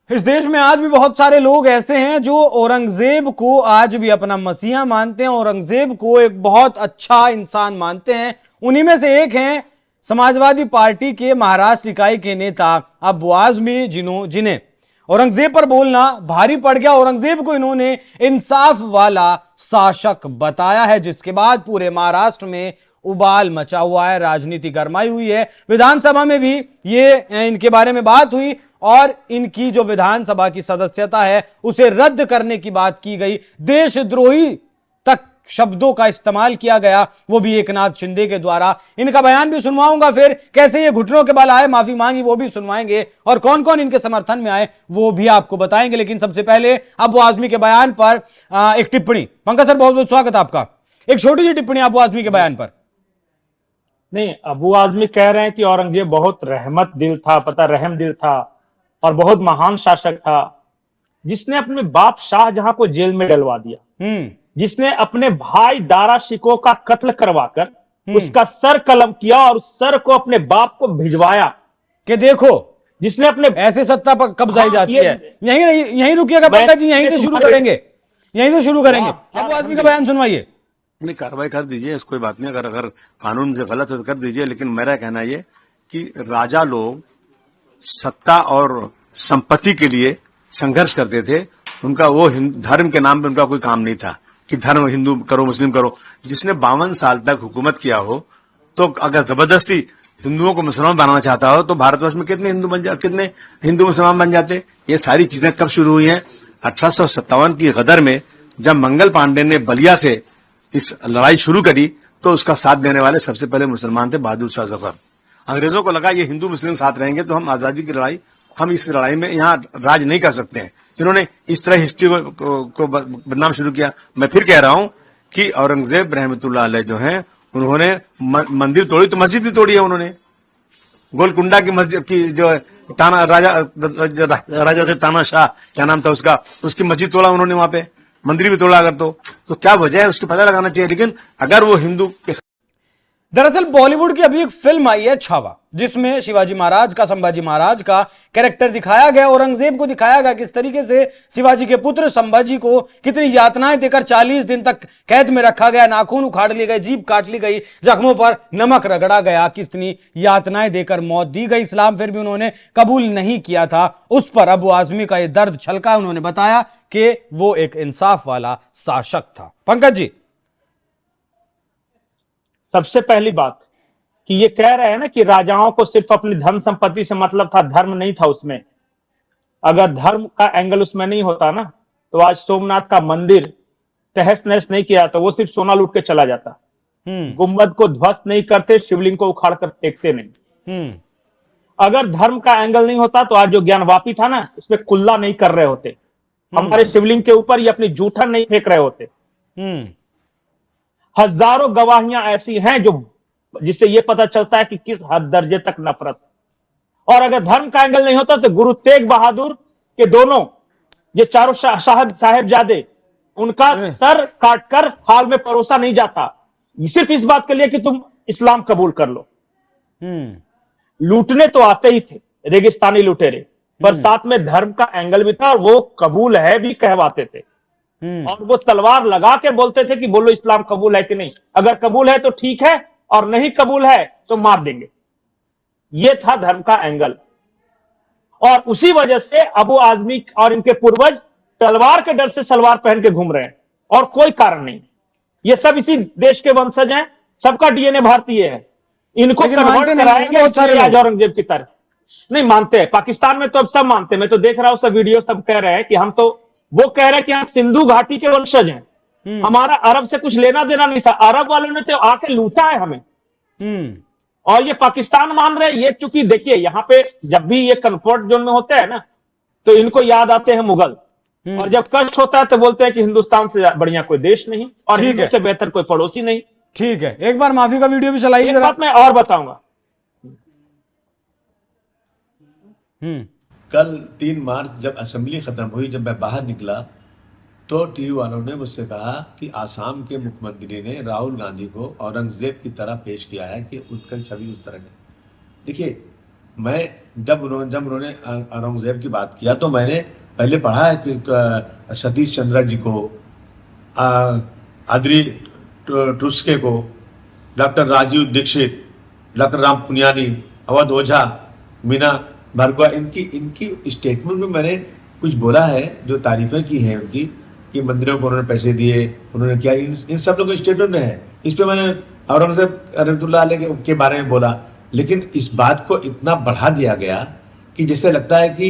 इस देश में आज भी बहुत सारे लोग ऐसे हैं जो औरंगजेब को आज भी अपना मसीहा मानते हैं, औरंगजेब को एक बहुत अच्छा इंसान मानते हैं। उन्हीं में से एक हैं समाजवादी पार्टी के महाराष्ट्र इकाई के नेता अब्बू आजमी, जिन्हें औरंगजेब पर बोलना भारी पड़ गया। औरंगजेब को इन्होंने इंसाफ वाला शासक बताया है, जिसके बाद पूरे महाराष्ट्र में उबाल मचा हुआ है, राजनीति गरमाई हुई है। विधानसभा में भी ये इनके बारे में बात हुई और इनकी जो विधानसभा की सदस्यता है उसे रद्द करने की बात की गई। देशद्रोही तक शब्दों का इस्तेमाल किया गया, वो भी एकनाथ शिंदे के द्वारा। इनका बयान भी सुनवाऊंगा, फिर कैसे ये घुटनों के बल आए, माफी मांगी, वो भी सुनवाएंगे, और कौन कौन इनके समर्थन में आए वो भी आपको बताएंगे। लेकिन सबसे पहले अब्बू आजमी के बयान पर एक टिप्पणी। पंकज सर, बहुत बहुत स्वागत आपका। एक छोटी सी टिप्पणी अब्बू आजमी के बयान पर। नहीं, अबू आजमी कह रहे हैं कि औरंगजेब बहुत रहमत दिल था, रहम दिल था और बहुत महान शासक था, जिसने अपने बाप शाहजहां को जेल में डलवा दिया, जिसने अपने भाई दारा शिकोह का कत्ल करवाकर उसका सर कलम किया और उस सर को अपने बाप को भिजवाया कि देखो जिसने अपने ऐसे सत्ता पर कब्जाई जाती है। यहीं रुकिएगा पंकज जी, यहीं से शुरू करेंगे, यहीं से शुरू करेंगे। अब्बू आजमी का बयान सुनवाइए। नहीं, कार्रवाई कर दीजिए, कोई बात नहीं। अगर कानून से गलत है तो कर दीजिए, लेकिन मेरा कहना ये कि राजा लोग सत्ता और संपत्ति के लिए संघर्ष करते थे। उनका वो धर्म के नाम पे उनका कोई काम नहीं था कि धर्म हिंदू करो मुस्लिम करो। जिसने 52 साल तक हुकूमत किया हो, तो अगर जबरदस्ती हिंदुओं को मुसलमान बनाना चाहता हो तो भारतवर्ष में कितने हिंदू मुसलमान बन जाते। ये सारी चीजें कब शुरू हुई हैं? 1857 की गदर में, जब मंगल पांडे ने बलिया से इस लड़ाई शुरू करी तो उसका साथ देने वाले सबसे पहले मुसलमान थे, बहादुर शाह जफर। अंग्रेजों को लगा ये हिंदू मुस्लिम साथ रहेंगे तो हम आजादी की लड़ाई, हम इस लड़ाई में यहाँ राज नहीं कर सकते हैं। इन्होंने इस तरह हिस्ट्री को बदनाम शुरू किया। मैं फिर कह रहा हूं कि औरंगजेब रहमतुल्लाह अलैह जो हैं, उन्होंने मंदिर तोड़ी तो मस्जिद भी तोड़ी है उन्होंने। गोलकुंडा की मस्जिद की जो ताना राजा थे, ताना शाह क्या नाम था उसका, उसकी मस्जिद तोड़ा उन्होंने, वहां पे मंदिर भी तोड़ा। अगर तो क्या वजह है उसको पता लगाना चाहिए। लेकिन अगर वो हिंदू के, दरअसल बॉलीवुड की अभी एक फिल्म आई है छावा, जिसमें शिवाजी महाराज का, संभाजी महाराज का कैरेक्टर दिखाया गया। औरंगजेब को दिखाया गया किस तरीके से शिवाजी के पुत्र संभाजी को कितनी यातनाएं देकर 40 दिन तक कैद में रखा गया, नाखून उखाड़ लिए गए, जीभ काट ली गई, जख्मों पर नमक रगड़ा गया, कितनी यातनाएं देकर मौत दी गई। इस्लाम फिर भी उन्होंने कबूल नहीं किया था। उस पर अब्बू आजमी का यह दर्द छलका। उन्होंने बताया कि वो एक इंसाफ वाला शासक था। पंकज जी, सबसे पहली बात कि ये कह रहे हैं ना कि राजाओं को सिर्फ अपनी धन संपत्ति से मतलब था, धर्म नहीं था उसमें। अगर धर्म का एंगल उसमें नहीं होता ना, तो आज सोमनाथ का मंदिर तहस नहस नहीं किया तो वो सिर्फ सोना लूट के चला जाता। गुंबद को ध्वस्त नहीं करते, शिवलिंग को उखाड़ कर फेंकते नहीं। अगर धर्म का एंगल नहीं होता तो आज जो ज्ञानवापी था ना, उसमें कुल्ला नहीं कर रहे होते, हमारे शिवलिंग के ऊपर ये अपनी जूठन नहीं फेंक रहे होते। हजारों गवाहियां ऐसी हैं जो जिससे यह पता चलता है कि किस हद दर्जे तक नफरत। और अगर धर्म का एंगल नहीं होता तो गुरु तेग बहादुर के दोनों ये चारों साहेबजादे, उनका सर काटकर हाल में परोसा नहीं जाता, सिर्फ इस बात के लिए कि तुम इस्लाम कबूल कर लो। लूटने तो आते ही थे रेगिस्तानी लुटेरे, पर साथ में धर्म का एंगल भी था और वो कबूल है भी कहवाते थे। और वो तलवार लगा के बोलते थे कि बोलो इस्लाम कबूल है कि नहीं, अगर कबूल है तो ठीक है और नहीं कबूल है तो मार देंगे। ये था धर्म का एंगल। और उसी वजह से अबू आजमी और इनके पूर्वज तलवार के डर से सलवार पहन के घूम रहे हैं और कोई कारण नहीं। ये सब इसी देश के वंशज हैं, सबका डीएनए भारतीय है। इनको कन्वर्ट कराएंगे आज औरंगजेब की तरह। नहीं मानते हैं, पाकिस्तान में तो अब सब मानते हैं। मैं तो देख रहा हूं सब वीडियो, सब कह रहे हैं कि हम तो, वो कह रहे हैं कि हम सिंधु घाटी के वंशज हैं, हमारा अरब से कुछ लेना देना नहीं था, अरब वालों ने तो आके लूटा है हमें। और ये पाकिस्तान मान रहे। ये चूंकि देखिए यहां पे जब भी ये कंफर्ट जोन में होते हैं ना, तो इनको याद आते हैं मुगल, और जब कष्ट होता है तो बोलते हैं कि हिंदुस्तान से बढ़िया कोई देश नहीं और हिंदू से बेहतर कोई पड़ोसी नहीं। ठीक है, एक बार माफी का वीडियो भी चलाइए। एक बात मैं और बताऊंगा। कल 3 मार्च जब असेंबली खत्म हुई, जब मैं बाहर निकला तो टीवी वालों ने मुझसे कहा कि आसाम के मुख्यमंत्री ने राहुल गांधी को औरंगजेब की तरह पेश किया है कि उनकी छवि उस तरह की। देखिए, मैं जब उन्होंने औरंगजेब की बात किया तो मैंने पहले पढ़ा है कि सतीश चंद्र जी को, आदरी टुस्के को, डॉक्टर राजीव दीक्षित, डॉक्टर राम पुनियानी, अवध ओझा, मीना भार्गवा, इनकी इनकी स्टेटमेंट में मैंने कुछ बोला है जो तारीफें की हैं उनकी, कि मंदिरों को उन्होंने पैसे दिए, उन्होंने क्या, इन सब लोगों के स्टेटमेंट में है। इस पे मैंने औरंगजेब रहमतुल्लाह अलैह के बारे में बोला, लेकिन इस बात को इतना बढ़ा दिया गया कि जैसे लगता है कि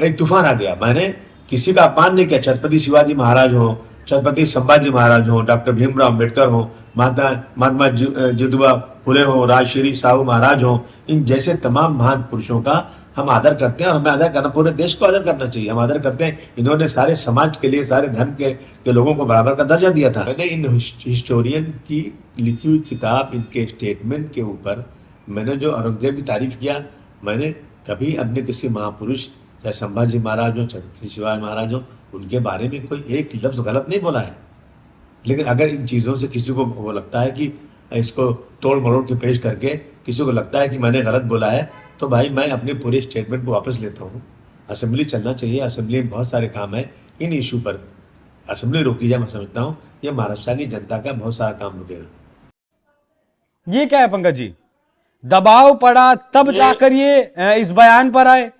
एक तूफान आ गया। मैंने किसी का अपमान नहीं किया, छत्रपति शिवाजी महाराज हो, छत्रपति संभाजी महाराज हो, डॉक्टर भीमराव अम्बेडकर हो, महात्मा ज्योतिबा फुले हो, राजश्री साहू महाराज हो, इन जैसे तमाम महान पुरुषों का हम आदर करते हैं और हमें आदर करना, पूरे देश को आदर करना चाहिए। हम आदर करते हैं, इन्होंने सारे समाज के लिए, सारे धर्म के लोगों को बराबर का दर्जा दिया था। मैंने इन हिस्टोरियन की लिखी हुई किताब, इनके स्टेटमेंट के ऊपर मैंने जो औरंगजेब की तारीफ किया, मैंने कभी अपने किसी महापुरुष, चाहे संभाजी महाराज हो, छत्रपति शिवाजी महाराज हो, उनके बारे में कोई एक लफ्ज गलत नहीं बोला है। लेकिन अगर इन चीज़ों से किसी को वो लगता है कि इसको तोड़ मरोड़ के पेश करके किसी को लगता है कि मैंने गलत बोला है, तो भाई मैं अपने पूरे स्टेटमेंट को वापस लेता हूँ। असेंबली चलना चाहिए, असेंबली में बहुत सारे काम है, इन इशू पर असेंबली रोकी जाए। मैं समझता हूँ ये महाराष्ट्र की जनता का बहुत सारा काम रुकेगा। ये क्या है पंकज जी, दबाव पड़ा तब जाकर ये इस बयान पर आए?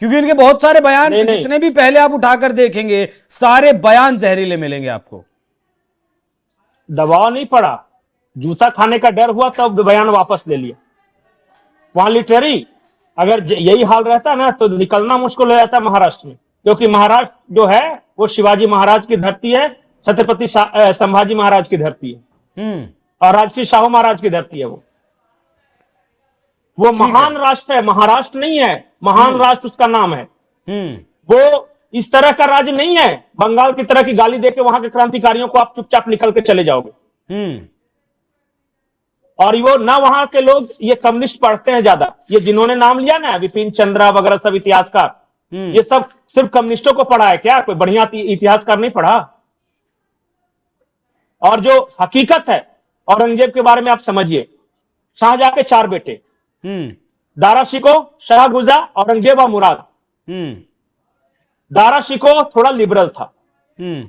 क्योंकि इनके बहुत सारे बयान जितने भी पहले आप उठाकर देखेंगे, सारे बयान जहरीले मिलेंगे आपको। दबाव नहीं पड़ा, जूता खाने का डर हुआ तब बयान वापस ले लिया। वहां लिटरेरी अगर यही हाल रहता ना तो निकलना मुश्किल हो जाता महाराष्ट्र में, क्योंकि महाराष्ट्र जो है वो शिवाजी महाराज की धरती है, छत्रपति संभाजी महाराज की धरती है, और राजश्री साहू महाराज की धरती है। वो महान राष्ट्र है, महाराष्ट्र नहीं है, महान राष्ट्र उसका नाम है। वो इस तरह का राज्य नहीं है बंगाल की तरह की गाली देके वहां के क्रांतिकारियों को आप चुपचाप निकल के चले जाओगे। और वो ना वहां के लोग ये कम्युनिस्ट पढ़ते हैं ज्यादा, ये जिन्होंने नाम लिया ना विपिन चंद्रा वगैरह सब इतिहासकार, ये सब सिर्फ कम्युनिस्टों को पढ़ा है क्या? कोई बढ़िया इतिहासकार नहीं पढ़ा। और जो हकीकत है औरंगजेब के बारे में आप समझिए, शाहजहां के 4 बेटे, दारा शिको, शाह गुजा, औरंगजेब और मुराद। दारा शिको थोड़ा लिबरल था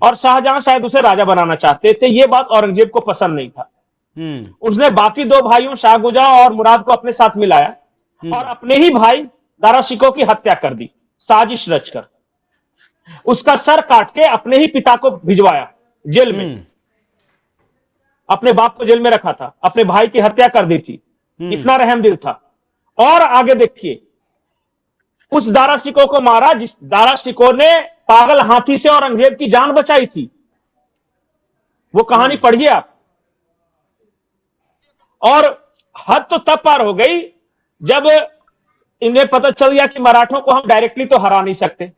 और शाहजहां शायद उसे राजा बनाना चाहते थे, ये बात औरंगजेब को पसंद नहीं था। उसने बाकी 2 भाइयों शाह गुजा और मुराद को अपने साथ मिलाया और अपने ही भाई दारा शिको की हत्या कर दी, साजिश रचकर। उसका सर काट के अपने ही पिता को भिजवाया जेल में। अपने बाप को जेल में रखा था, अपने भाई की हत्या कर दी थी, इतना रहम दिल था। और आगे देखिए, उस दारा शिको को मारा जिस दारा शिको ने पागल हाथी से औरंगजेब की जान बचाई थी। वो कहानी पढ़िए आप। और हद तो तब पार हो गई जब इन्हें पता चल गया कि मराठों को हम डायरेक्टली तो हरा नहीं सकते,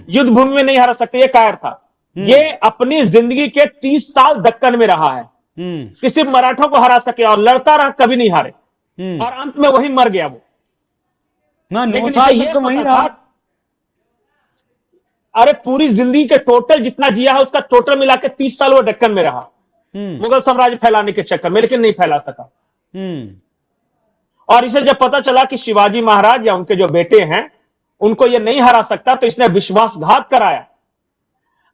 युद्ध भूमि में नहीं हरा सकते। ये कायर था, ये अपनी जिंदगी के 30 साल दक्कन में रहा है कि सिर्फ मराठों को हरा सके, और लड़ता रहा, कभी नहीं हारे, और अंत में वही मर गया वो ना। 9 साल तक तो वही रहा। अरे पूरी जिंदगी के टोटल जितना जिया है उसका टोटल मिला के 30 साल वो दक्कन में रहा मुगल साम्राज्य फैलाने के चक्कर में, लेकिन नहीं फैला सका। और इसे जब पता चला कि शिवाजी महाराज या उनके जो बेटे हैं उनको ये नहीं हरा सकता, तो इसने विश्वासघात कराया।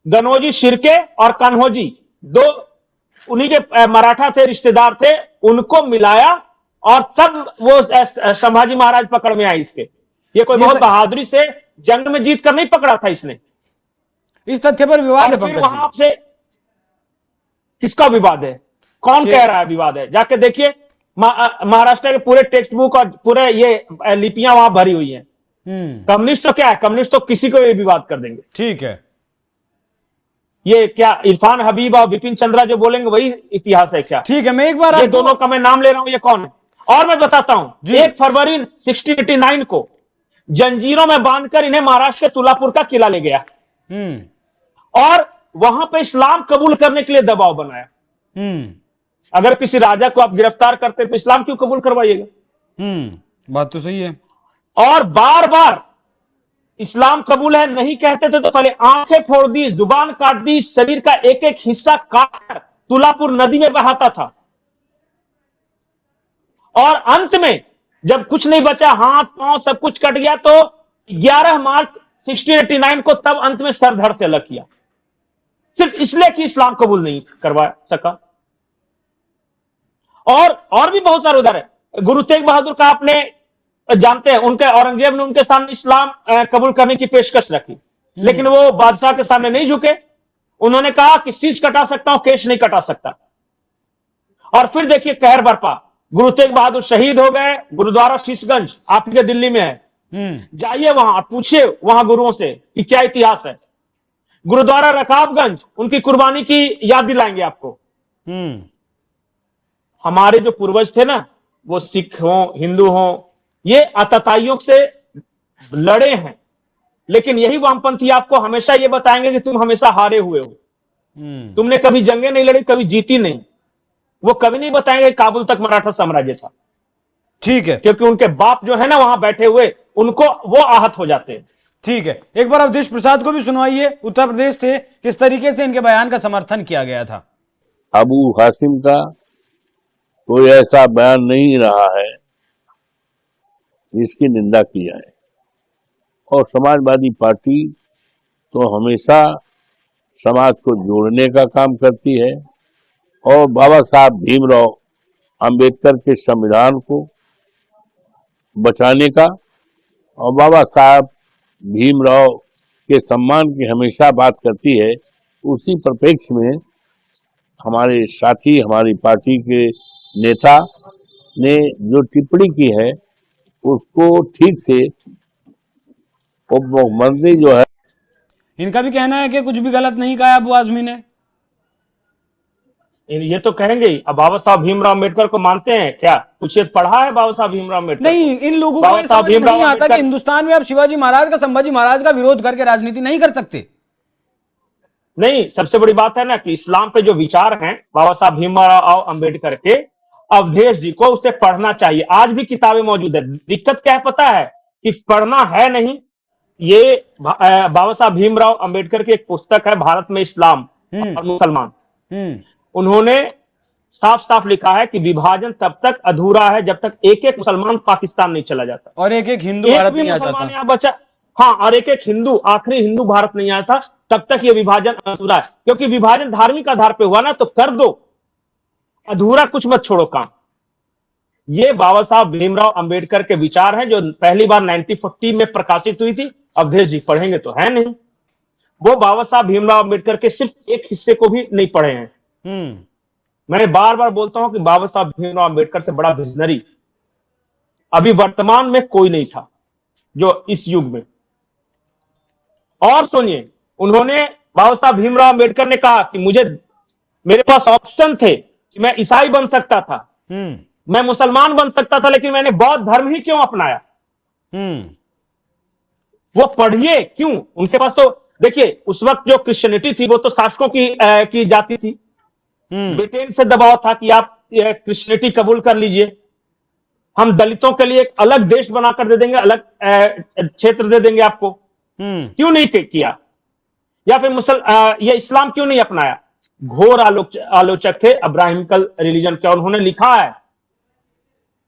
गनोजी शिर्के और कान्होजी 2 उन्हीं के मराठा थे, रिश्तेदार थे, उनको मिलाया और तब वो संभाजी महाराज पकड़ में आए इसके। ये कोई बहुत बहादुरी से जंग में जीत कर नहीं पकड़ा था इसने। इस तथ्य पर विवाद है पंकज, वहां से किसका विवाद है? कौन कह रहा है विवाद है? जाके देखिए, महाराष्ट्र के पूरे टेक्स्ट बुक और पूरे ये लिपियां वहां भरी हुई हैं। कम्युनिस्ट तो क्या है, कम्युनिस्ट तो किसी को भी विवाद कर देंगे। ठीक है, ये क्या इरफान हबीब और विपिन चंद्रा जो बोलेंगे वही इतिहास है क्या? ठीक है, मैं एक बार ये दोनों का मैं नाम ले रहा हूं, ये कौन है? और मैं बताता हूं, 1 फरवरी 1689 को जंजीरों में बांधकर इन्हें महाराष्ट्र के तुलापुर का किला ले गया और वहां पे इस्लाम कबूल करने के लिए दबाव बनाया। अगर किसी राजा को आप गिरफ्तार करते तो इस्लाम क्यों कबूल करवाइएगा? बात तो सही है। और बार बार इस्लाम कबूल है नहीं कहते थे तो पहले आंखें फोड़ दी, जुबान काट दी, शरीर का एक एक हिस्सा काट तुलापुर नदी में बहाता था। और अंत में जब कुछ नहीं बचा, हाथ पांव सब कुछ कट गया, तो 11 मार्च 1689 को तब अंत में सर धड़ से अलग किया, सिर्फ इसलिए कि इस्लाम कबूल नहीं करवा सका। और भी बहुत सारे उदाहरण है। गुरु तेग बहादुर का आपने जानते हैं, उनके औरंगजेब ने उनके सामने इस्लाम कबूल करने की पेशकश रखी, लेकिन वो बादशाह के सामने नहीं झुके। उन्होंने कहा कि शीश कटा सकता हूं, केश नहीं कटा सकता। और फिर देखिए कहर बरपा, गुरु तेग बहादुर शहीद हो गए, गुरुद्वारा शीशगंज आपके दिल्ली में है, जाइए वहां, पूछिए वहां गुरुओं से कि क्या इतिहास है। गुरुद्वारा रकाबगंज, उनकी कुर्बानी की याद दिलाएंगे आपको। हमारे जो पूर्वज थे ना, वो सिख हो हिंदू हो, ये आतताइयों से लड़े हैं, लेकिन यही वामपंथी आपको हमेशा ये बताएंगे कि तुम हमेशा हारे हुए हो, तुमने कभी जंगें नहीं लड़ी, कभी जीती नहीं। वो कभी नहीं बताएंगे काबुल तक मराठा साम्राज्य था। ठीक है, क्योंकि उनके बाप जो है ना वहां बैठे हुए, उनको वो आहत हो जाते हैं। ठीक है, एक बार अवधेश प्रसाद को भी सुनवाइए, उत्तर प्रदेश से किस तरीके से इनके बयान का समर्थन किया गया था। अबू हासिम का कोई ऐसा बयान नहीं रहा है जिसकी निंदा की जाए, और समाजवादी पार्टी तो हमेशा समाज को जोड़ने का काम करती है, और बाबा साहब भीमराव अंबेडकर के संविधान को बचाने का, और बाबा साहब भीमराव के सम्मान की हमेशा बात करती है। उसी परिप्रेक्ष्य में हमारे साथी, हमारी पार्टी के नेता ने जो टिप्पणी की है उसको ठीक से उप मुख्यमंत्री जो है, इनका भी कहना है कि कुछ भी गलत नहीं कहा अबू आजमी ने। ये तो कहेंगे ही। अब बाबा साहब भीमराव अम्बेडकर को मानते हैं क्या? कुछ पढ़ा है बाबा साहब भीमराव अम्बेडकर? नहीं, इन लोगों को ये समझ नहीं आता कि हिंदुस्तान में आप शिवाजी महाराज का, संभाजी महाराज का विरोध करके राजनीति नहीं कर सकते। नहीं, सबसे बड़ी बात है ना कि इस्लाम पे जो विचार हैं बाबा साहब भीमराव अम्बेडकर के, अवधेश जी को उसे पढ़ना चाहिए। आज भी किताबें मौजूद है। दिक्कत क्या है पता है कि पढ़ना है नहीं। ये बाबा साहब भीमराव अम्बेडकर की एक पुस्तक है, भारत में इस्लाम और मुसलमान। उन्होंने साफ साफ लिखा है कि विभाजन तब तक अधूरा है जब तक एक एक मुसलमान पाकिस्तान नहीं चला जाता, और एक एक हिंदू भारत नहीं आता था। यहाँ बचा, हाँ, और एक एक हिंदू, आखिरी हिंदू भारत नहीं आया था, तब तक ये विभाजन अधूरा है। क्योंकि विभाजन धार्मिक आधार पे हुआ ना, तो कर दो, अधूरा कुछ मत छोड़ो काम। ये बाबा साहब भीमराव अंबेडकर के विचार हैं, जो पहली बार 1940 में प्रकाशित हुई थी। अवधेश जी पढ़ेंगे तो है नहीं, वो बाबा साहब भीमराव अंबेडकर के सिर्फ एक हिस्से को भी नहीं पढ़े हैं। मैं बार बार बोलता हूं कि बाबा साहब भीमराव अंबेडकर से बड़ा विजनरी अभी वर्तमान में कोई नहीं था जो इस युग में। और सुनिए, उन्होंने, बाबा साहब भीमराव अंबेडकर ने कहा कि मेरे पास ऑप्शन थे कि मैं ईसाई बन सकता था, मैं मुसलमान बन सकता था, लेकिन मैंने बौद्ध धर्म ही क्यों अपनाया? वो पढ़िए क्यों? उनके पास तो देखिए, उस वक्त जो क्रिश्चियनिटी थी वो तो शासकों की जाती थी। ब्रिटेन से दबाव था कि आप क्रिश्चियनिटी कबूल कर लीजिए, हम दलितों के लिए एक अलग देश बनाकर दे देंगे, अलग क्षेत्र दे देंगे आपको। क्यों नहीं किया? या फिर ये इस्लाम क्यों नहीं अपनाया? घोर आलोचक थे अब्राहिमिकल रिलीजन के।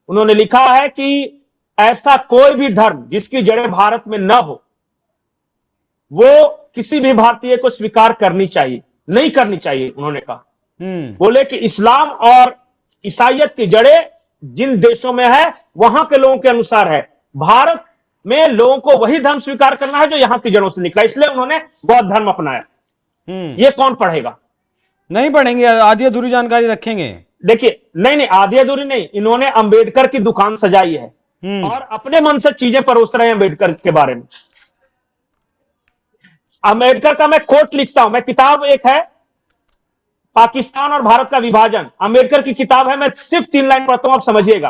उन्होंने लिखा है कि ऐसा कोई भी धर्म जिसकी जड़ें भारत में न हो, वो किसी भी भारतीय को स्वीकार करनी चाहिए, नहीं करनी चाहिए। उन्होंने कहा, बोले कि इस्लाम और ईसाइयत की जड़ें जिन देशों में है वहां के लोगों के अनुसार है, भारत में लोगों को वही धर्म स्वीकार करना है जो यहां की जड़ों से निकला, इसलिए उन्होंने बौद्ध धर्म अपनाया। ये कौन पढ़ेगा? नहीं पढ़ेंगे, आधी अधूरी जानकारी रखेंगे। देखिए, नहीं, आधी अधूरी नहीं, इन्होंने अंबेडकर की दुकान सजाई है और अपने मन से चीजें परोस रहे हैं अंबेडकर के बारे में। अंबेडकर का मैं कोट लिखता हूं, मैं किताब एक है पाकिस्तान और भारत का विभाजन, अंबेडकर की किताब है, मैं सिर्फ 3 लाइन पढ़ता हूं, आप समझिएगा।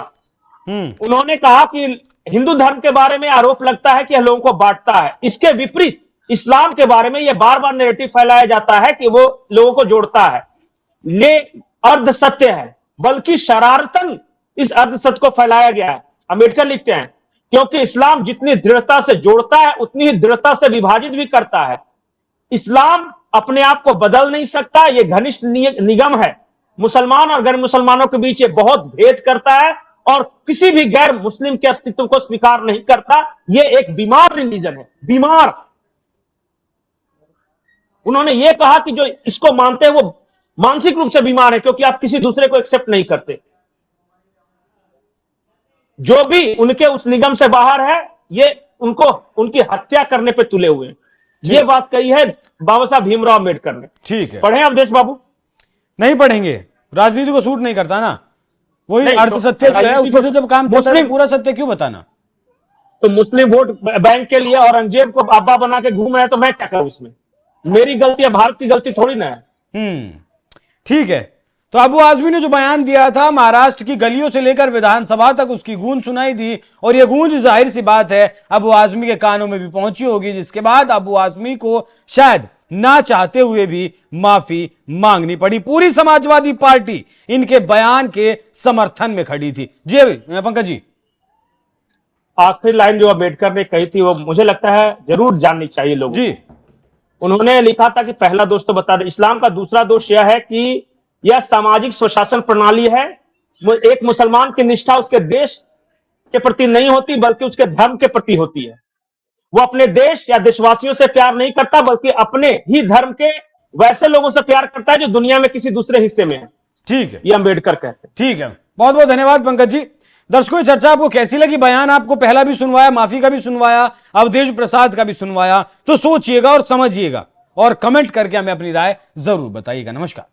उन्होंने कहा कि हिंदू धर्म के बारे में आरोप लगता है कि यह लोगों को बांटता है, इसके विपरीत इस्लाम के बारे में यह बार बार नैरेटिव फैलाया जाता है कि वो लोगों को जोड़ता है। ये अर्ध सत्य है, बल्कि शरारतन इस अर्ध सत्य को फैलाया गया है। अंबेडकर लिखते हैं, क्योंकि इस्लाम जितनी दृढ़ता से जोड़ता है उतनी ही दृढ़ता से विभाजित भी करता है। इस्लाम अपने आप को बदल नहीं सकता, यह घनिष्ठ निगम है। मुसलमान और गैर मुसलमानों के बीच ये बहुत भेद करता है और किसी भी गैर मुस्लिम के अस्तित्व को स्वीकार नहीं करता। ये एक बीमार रिलीजन है, बीमार। उन्होंने ये कहा कि जो इसको मानते हैं वो मानसिक रूप से बीमार है, क्योंकि आप किसी दूसरे को एक्सेप्ट नहीं करते। जो भी उनके उस निगम से बाहर है, ये उनको उनकी हत्या करने पे तुले हुए हैं। ये बात कही है बाबा साहब भीमराव अम्बेडकर ने। ठीक है, पढ़े अवधेश बाबू? नहीं पढ़ेंगे, राजनीति को सूट नहीं करता ना, वही नहीं, अर्ध तो सत्य जो है राजनीति उसी से जब काम चलता है मुस्लिम- तो पूरा सत्य क्यों बताना। तो मुस्लिम वोट बैंक के लिए औरंगजेब को अब्बा बना के घूम रहे हैं, तो मैं क्या करूं इसमें? मेरी गलती है, भारत की गलती थोड़ी ना है। ठीक है। तो अबू आजमी ने जो बयान दिया था, महाराष्ट्र की गलियों से लेकर विधानसभा तक उसकी गूंज सुनाई दी, और यह गूंज जाहिर सी बात है अबू आजमी के कानों में भी पहुंची होगी, जिसके बाद अबू आजमी को शायद ना चाहते हुए भी माफी मांगनी पड़ी। पूरी समाजवादी पार्टी इनके बयान के समर्थन में खड़ी थी। जी पंकज जी, आखिरी लाइन जो अम्बेडकर ने कही थी वो मुझे लगता है जरूर जाननी चाहिए लोगों जी। को। उन्होंने लिखा था कि पहला दोष तो बता दें, इस्लाम का दूसरा दोष यह है कि यह सामाजिक स्वशासन प्रणाली है। एक मुसलमान की निष्ठा उसके देश के प्रति नहीं होती, बल्कि उसके धर्म के प्रति होती है। वो अपने देश या देशवासियों से प्यार नहीं करता, बल्कि अपने ही धर्म के वैसे लोगों से प्यार करता है जो दुनिया में किसी दूसरे हिस्से में है। ठीक है, ये अम्बेडकर कहते हैं। ठीक है, बहुत बहुत धन्यवाद पंकज जी। दर्शकों, ये चर्चा आपको कैसी लगी? बयान आपको पहला भी सुनवाया, माफी का भी सुनवाया, अवधेश प्रसाद का भी सुनवाया, तो सोचिएगा और समझिएगा और कमेंट करके हमें अपनी राय जरूर बताइएगा। नमस्कार।